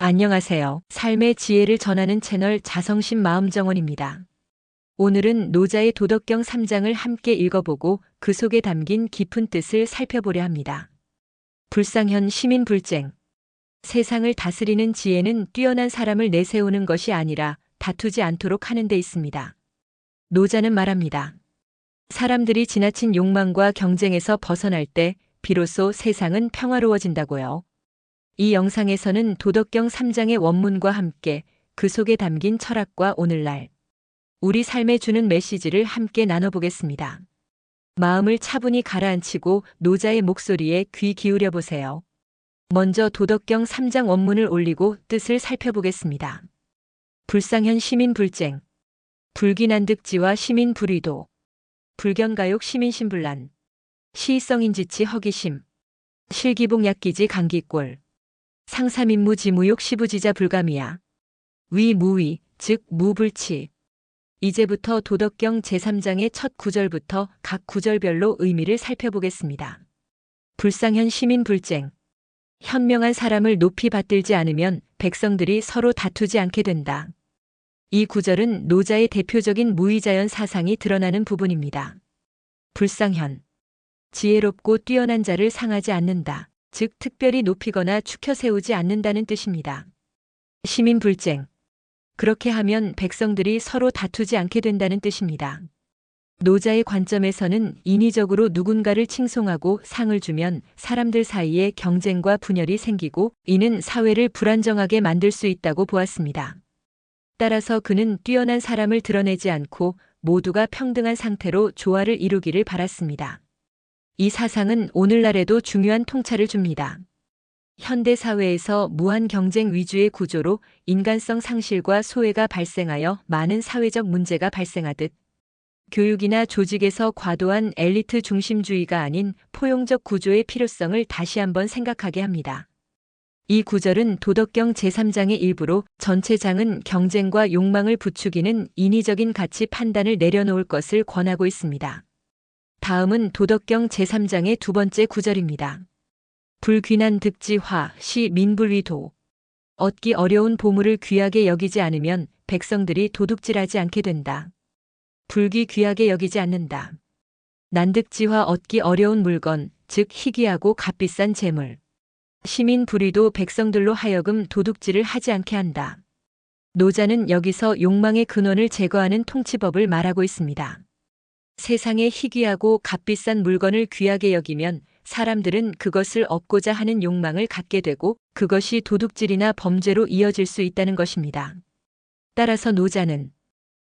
안녕하세요. 삶의 지혜를 전하는 채널 자성심 마음정원입니다. 오늘은 노자의 도덕경 3장을 함께 읽어보고 그 속에 담긴 깊은 뜻을 살펴보려 합니다. 불상현 시민불쟁. 세상을 다스리는 지혜는 뛰어난 사람을 내세우는 것이 아니라 다투지 않도록 하는 데 있습니다. 노자는 말합니다. 사람들이 지나친 욕망과 경쟁에서 벗어날 때 비로소 세상은 평화로워진다고요. 이 영상에서는 도덕경 3장의 원문과 함께 그 속에 담긴 철학과 오늘날 우리 삶에 주는 메시지를 함께 나눠보겠습니다. 마음을 차분히 가라앉히고 노자의 목소리에 귀 기울여 보세요. 먼저 도덕경 3장 원문을 올리고 뜻을 살펴보겠습니다. 불상현 시민불쟁. 불기난득지와 시민불의도. 불견가욕 시민신불난. 시성인지치 허기심. 실기봉약기지 강기꼴. 상사민무지무욕 시부지자 불가미야. 위무위, 즉 무불치. 이제부터 도덕경 제3장의 첫 구절부터 각 구절별로 의미를 살펴보겠습니다. 불상현 시민불쟁. 현명한 사람을 높이 받들지 않으면 백성들이 서로 다투지 않게 된다. 이 구절은 노자의 대표적인 무의자연 사상이 드러나는 부분입니다. 불상현. 지혜롭고 뛰어난 자를 상하지 않는다. 즉 특별히 높이거나 축혀 세우지 않는다는 뜻입니다. 시민불쟁. 그렇게 하면 백성들이 서로 다투지 않게 된다는 뜻입니다. 노자의 관점에서는 인위적으로 누군가를 칭송하고 상을 주면 사람들 사이에 경쟁과 분열이 생기고 이는 사회를 불안정하게 만들 수 있다고 보았습니다. 따라서 그는 뛰어난 사람을 드러내지 않고 모두가 평등한 상태로 조화를 이루기를 바랐습니다. 이 사상은 오늘날에도 중요한 통찰을 줍니다. 현대 사회에서 무한 경쟁 위주의 구조로 인간성 상실과 소외가 발생하여 많은 사회적 문제가 발생하듯 교육이나 조직에서 과도한 엘리트 중심주의가 아닌 포용적 구조의 필요성을 다시 한번 생각하게 합니다. 이 구절은 도덕경 제3장의 일부로 전체 장은 경쟁과 욕망을 부추기는 인위적인 가치 판단을 내려놓을 것을 권하고 있습니다. 다음은 도덕경 제3장의 두 번째 구절입니다. 불귀난득지화 시 민불위도. 얻기 어려운 보물을 귀하게 여기지 않으면 백성들이 도둑질하지 않게 된다. 불귀 귀하게 여기지 않는다. 난득지화 얻기 어려운 물건, 즉 희귀하고 값비싼 재물. 시민불의도 백성들로 하여금 도둑질을 하지 않게 한다. 노자는 여기서 욕망의 근원을 제거하는 통치법을 말하고 있습니다. 세상에 희귀하고 값비싼 물건을 귀하게 여기면 사람들은 그것을 얻고자 하는 욕망을 갖게 되고 그것이 도둑질이나 범죄로 이어질 수 있다는 것입니다. 따라서 노자는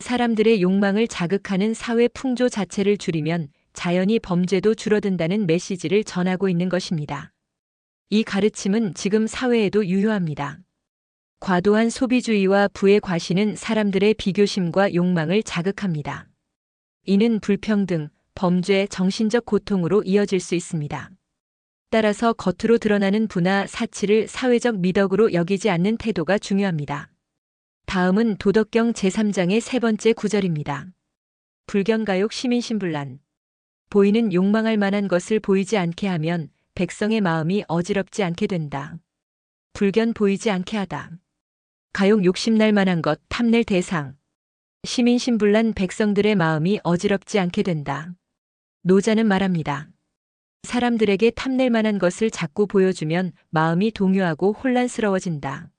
사람들의 욕망을 자극하는 사회 풍조 자체를 줄이면 자연히 범죄도 줄어든다는 메시지를 전하고 있는 것입니다. 이 가르침은 지금 사회에도 유효합니다. 과도한 소비주의와 부의 과시는 사람들의 비교심과 욕망을 자극합니다. 이는 불평등, 범죄, 정신적 고통으로 이어질 수 있습니다. 따라서 겉으로 드러나는 부나 사치를 사회적 미덕으로 여기지 않는 태도가 중요합니다. 다음은 도덕경 제3장의 세 번째 구절입니다. 불견가욕 시민신불난. 보이는 욕망할 만한 것을 보이지 않게 하면 백성의 마음이 어지럽지 않게 된다. 불견 보이지 않게 하다. 가욕 욕심날 만한 것 탐낼 대상. 시민신불난 백성들의 마음이 어지럽지 않게 된다. 노자는 말합니다. 사람들에게 탐낼 만한 것을 자꾸 보여주면 마음이 동요하고 혼란스러워진다.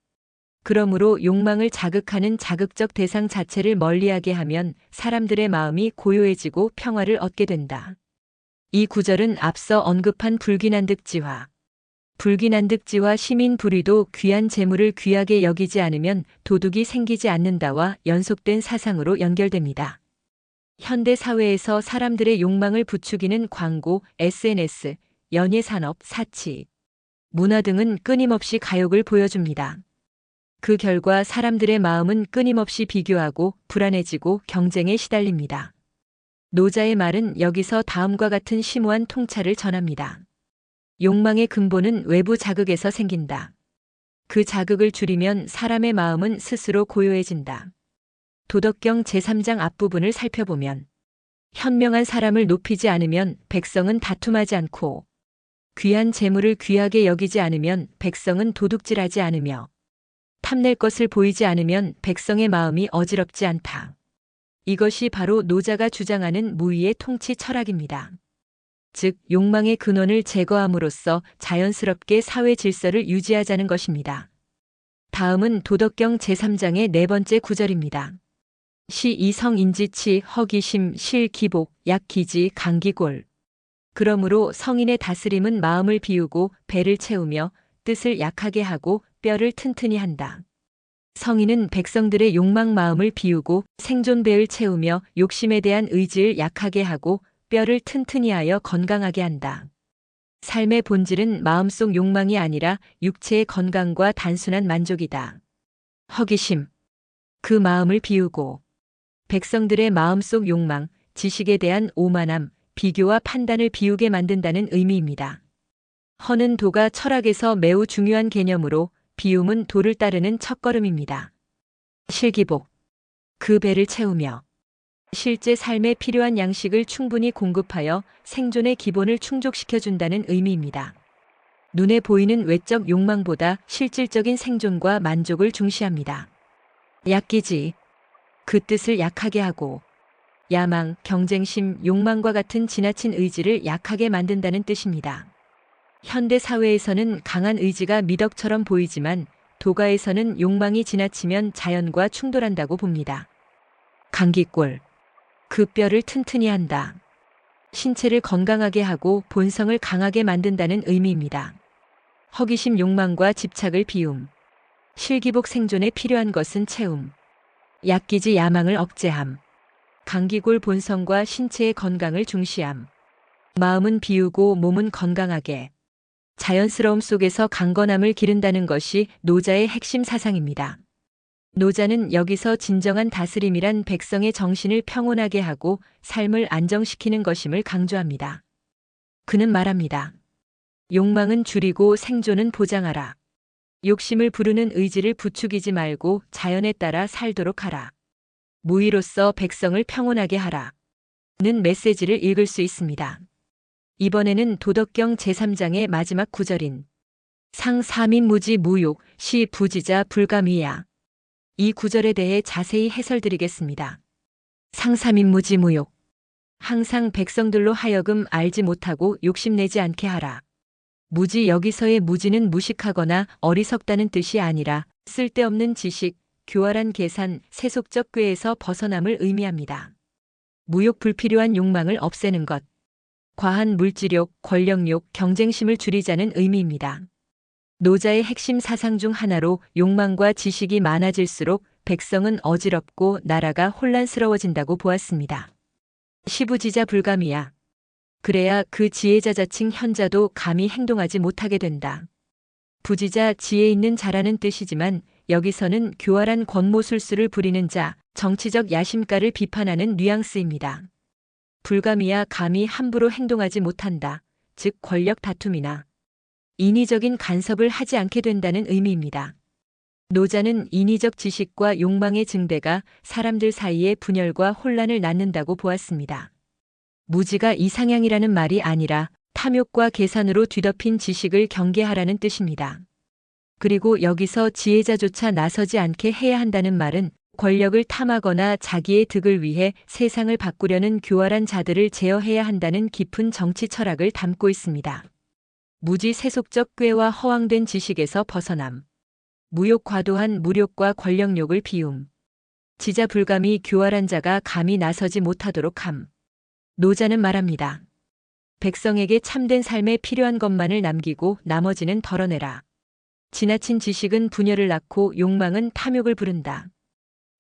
그러므로 욕망을 자극하는 자극적 대상 자체를 멀리하게 하면 사람들의 마음이 고요해지고 평화를 얻게 된다. 이 구절은 앞서 언급한 불귀난득지화. 불귀난득지와 시민불의도 귀한 재물을 귀하게 여기지 않으면 도둑이 생기지 않는다와 연속된 사상으로 연결됩니다. 현대 사회에서 사람들의 욕망을 부추기는 광고, SNS, 연예산업, 사치, 문화 등은 끊임없이 가욕을 보여줍니다. 그 결과 사람들의 마음은 끊임없이 비교하고 불안해지고 경쟁에 시달립니다. 노자의 말은 여기서 다음과 같은 심오한 통찰을 전합니다. 욕망의 근본은 외부 자극에서 생긴다. 그 자극을 줄이면 사람의 마음은 스스로 고요해진다. 도덕경 제3장 앞부분을 살펴보면 현명한 사람을 높이지 않으면 백성은 다툼하지 않고 귀한 재물을 귀하게 여기지 않으면 백성은 도둑질하지 않으며 탐낼 것을 보이지 않으면 백성의 마음이 어지럽지 않다. 이것이 바로 노자가 주장하는 무위의 통치 철학입니다. 즉, 욕망의 근원을 제거함으로써 자연스럽게 사회 질서를 유지하자는 것입니다. 다음은 도덕경 제3장의 네 번째 구절입니다. 시 이성인지치 허기심 실기복 약기지 강기골. 그러므로 성인의 다스림은 마음을 비우고 배를 채우며 뜻을 약하게 하고 뼈를 튼튼히 한다. 성인은 백성들의 욕망 마음을 비우고 생존배를 채우며 욕심에 대한 의지를 약하게 하고 뼈를 튼튼히 하여 건강하게 한다. 삶의 본질은 마음속 욕망이 아니라 육체의 건강과 단순한 만족이다. 허기심. 그 마음을 비우고 백성들의 마음속 욕망, 지식에 대한 오만함, 비교와 판단을 비우게 만든다는 의미입니다. 허는 도가 철학에서 매우 중요한 개념으로 비움은 도를 따르는 첫걸음입니다. 실기복. 그 배를 채우며 실제 삶에 필요한 양식을 충분히 공급하여 생존의 기본을 충족시켜준다는 의미입니다. 눈에 보이는 외적 욕망보다 실질적인 생존과 만족을 중시합니다. 약기지. 그 뜻을 약하게 하고 야망, 경쟁심, 욕망과 같은 지나친 의지를 약하게 만든다는 뜻입니다. 현대 사회에서는 강한 의지가 미덕처럼 보이지만 도가에서는 욕망이 지나치면 자연과 충돌한다고 봅니다. 강기골. 그 뼈를 튼튼히 한다. 신체를 건강하게 하고 본성을 강하게 만든다는 의미입니다. 허기심 욕망과 집착을 비움. 실기복 생존에 필요한 것은 채움. 약기지 야망을 억제함. 강기골 본성과 신체의 건강을 중시함. 마음은 비우고 몸은 건강하게. 자연스러움 속에서 강건함을 기른다는 것이 노자의 핵심 사상입니다. 노자는 여기서 진정한 다스림이란 백성의 정신을 평온하게 하고 삶을 안정시키는 것임을 강조합니다. 그는 말합니다. 욕망은 줄이고 생존은 보장하라. 욕심을 부르는 의지를 부추기지 말고 자연에 따라 살도록 하라. 무위로서 백성을 평온하게 하라. 는 메시지를 읽을 수 있습니다. 이번에는 도덕경 제3장의 마지막 구절인 상사민무지 무욕 시 부지자 불가미야. 이 구절에 대해 자세히 해설드리겠습니다. 상사민무지 무욕. 항상 백성들로 하여금 알지 못하고 욕심내지 않게 하라. 무지 여기서의 무지는 무식하거나 어리석다는 뜻이 아니라 쓸데없는 지식, 교활한 계산, 세속적 꾀에서 벗어남을 의미합니다. 무욕 불필요한 욕망을 없애는 것. 과한 물질욕, 권력욕, 경쟁심을 줄이자는 의미입니다. 노자의 핵심 사상 중 하나로 욕망과 지식이 많아질수록 백성은 어지럽고 나라가 혼란스러워진다고 보았습니다. 시부지자 불가미야. 그래야 그 지혜자 자칭 현자도 감히 행동하지 못하게 된다. 부지자 지혜 있는 자라는 뜻이지만 여기서는 교활한 권모술수를 부리는 자, 정치적 야심가를 비판하는 뉘앙스입니다. 불가미야 감히 함부로 행동하지 못한다. 즉 권력 다툼이나 인위적인 간섭을 하지 않게 된다는 의미입니다. 노자는 인위적 지식과 욕망의 증대가 사람들 사이에 분열과 혼란을 낳는다고 보았습니다. 무지가 이상향이라는 말이 아니라 탐욕과 계산으로 뒤덮인 지식을 경계하라는 뜻입니다. 그리고 여기서 지혜자조차 나서지 않게 해야 한다는 말은 권력을 탐하거나 자기의 득을 위해 세상을 바꾸려는 교활한 자들을 제어해야 한다는 깊은 정치 철학을 담고 있습니다. 무지 세속적 꾀와 허황된 지식에서 벗어남. 무욕 과도한 무력과 권력욕을 비움. 지자 불감이 교활한 자가 감히 나서지 못하도록 함. 노자는 말합니다. 백성에게 참된 삶에 필요한 것만을 남기고 나머지는 덜어내라. 지나친 지식은 분열을 낳고 욕망은 탐욕을 부른다.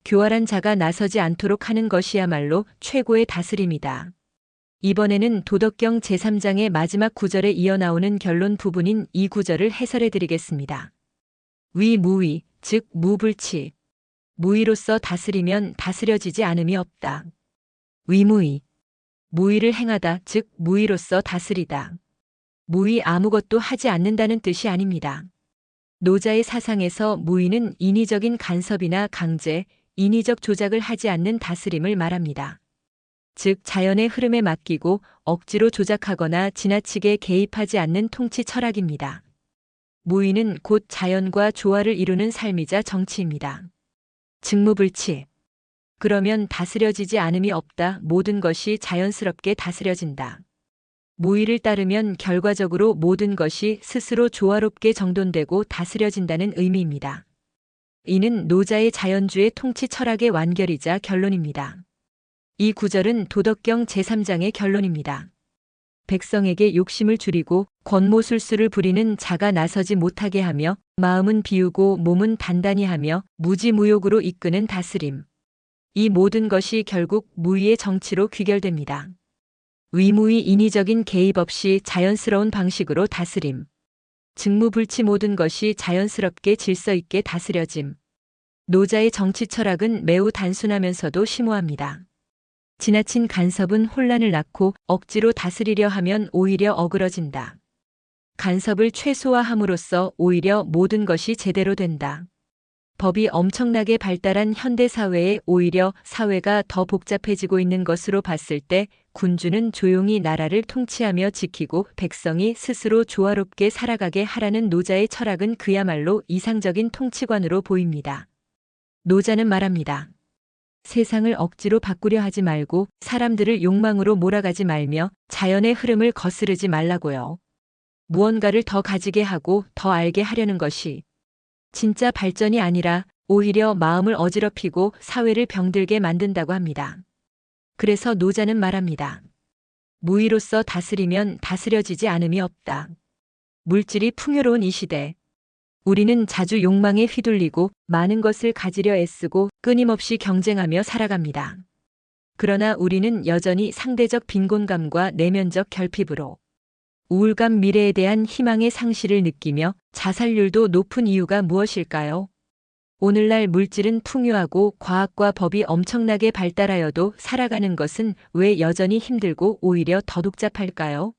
교활한 자가 나서지 않도록 하는 것이야말로 최고의 다스림이다. 이번에는 도덕경 제3장의 마지막 구절에 이어나오는 결론 부분인 이 구절을 해설해 드리겠습니다. 위무위, 즉 무불치. 무위로서 다스리면 다스려지지 않음이 없다. 위무위. 무위를 행하다, 즉 무위로서 다스리다. 무위 아무것도 하지 않는다는 뜻이 아닙니다. 노자의 사상에서 무위는 인위적인 간섭이나 강제, 인위적 조작을 하지 않는 다스림을 말합니다. 즉 자연의 흐름에 맡기고 억지로 조작하거나 지나치게 개입하지 않는 통치 철학입니다. 무의는 곧 자연과 조화를 이루는 삶이자 정치입니다. 직무불치. 그러면 다스려지지 않음이 없다. 모든 것이 자연스럽게 다스려진다. 무의를 따르면 결과적으로 모든 것이 스스로 조화롭게 정돈되고 다스려진다는 의미입니다. 이는 노자의 자연주의 통치 철학의 완결이자 결론입니다. 이 구절은 도덕경 제3장의 결론입니다. 백성에게 욕심을 줄이고 권모술수를 부리는 자가 나서지 못하게 하며 마음은 비우고 몸은 단단히 하며 무지무욕으로 이끄는 다스림. 이 모든 것이 결국 무의의 정치로 귀결됩니다. 위무의 인위적인 개입 없이 자연스러운 방식으로 다스림. 직무불치 모든 것이 자연스럽게 질서 있게 다스려짐. 노자의 정치 철학은 매우 단순하면서도 심오합니다. 지나친 간섭은 혼란을 낳고 억지로 다스리려 하면 오히려 어그러진다. 간섭을 최소화함으로써 오히려 모든 것이 제대로 된다. 법이 엄청나게 발달한 현대 사회에 오히려 사회가 더 복잡해지고 있는 것으로 봤을 때 군주는 조용히 나라를 통치하며 지키고 백성이 스스로 조화롭게 살아가게 하라는 노자의 철학은 그야말로 이상적인 통치관으로 보입니다. 노자는 말합니다. 세상을 억지로 바꾸려 하지 말고 사람들을 욕망으로 몰아가지 말며 자연의 흐름을 거스르지 말라고요. 무언가를 더 가지게 하고 더 알게 하려는 것이 진짜 발전이 아니라 오히려 마음을 어지럽히고 사회를 병들게 만든다고 합니다. 그래서 노자는 말합니다. 무의로서 다스리면 다스려지지 않음이 없다. 물질이 풍요로운 이 시대. 우리는 자주 욕망에 휘둘리고 많은 것을 가지려 애쓰고 끊임없이 경쟁하며 살아갑니다. 그러나 우리는 여전히 상대적 빈곤감과 내면적 결핍으로 우울감 미래에 대한 희망의 상실을 느끼며 자살률도 높은 이유가 무엇일까요? 오늘날 물질은 풍요하고 과학과 법이 엄청나게 발달하여도 살아가는 것은 왜 여전히 힘들고 오히려 더 복잡할까요?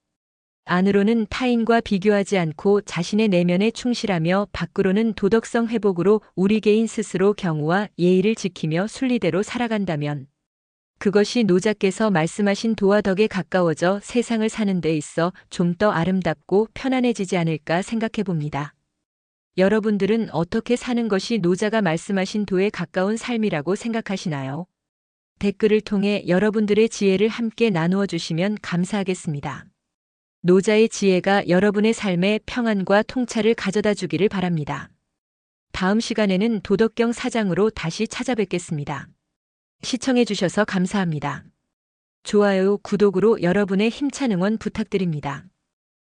안으로는 타인과 비교하지 않고 자신의 내면에 충실하며 밖으로는 도덕성 회복으로 우리 개인 스스로 경우와 예의를 지키며 순리대로 살아간다면 그것이 노자께서 말씀하신 도와 덕에 가까워져 세상을 사는 데 있어 좀 더 아름답고 편안해지지 않을까 생각해 봅니다. 여러분들은 어떻게 사는 것이 노자가 말씀하신 도에 가까운 삶이라고 생각하시나요? 댓글을 통해 여러분들의 지혜를 함께 나누어 주시면 감사하겠습니다. 노자의 지혜가 여러분의 삶에 평안과 통찰을 가져다 주기를 바랍니다. 다음 시간에는 도덕경 4장으로 다시 찾아뵙겠습니다. 시청해 주셔서 감사합니다. 좋아요, 구독으로 여러분의 힘찬 응원 부탁드립니다.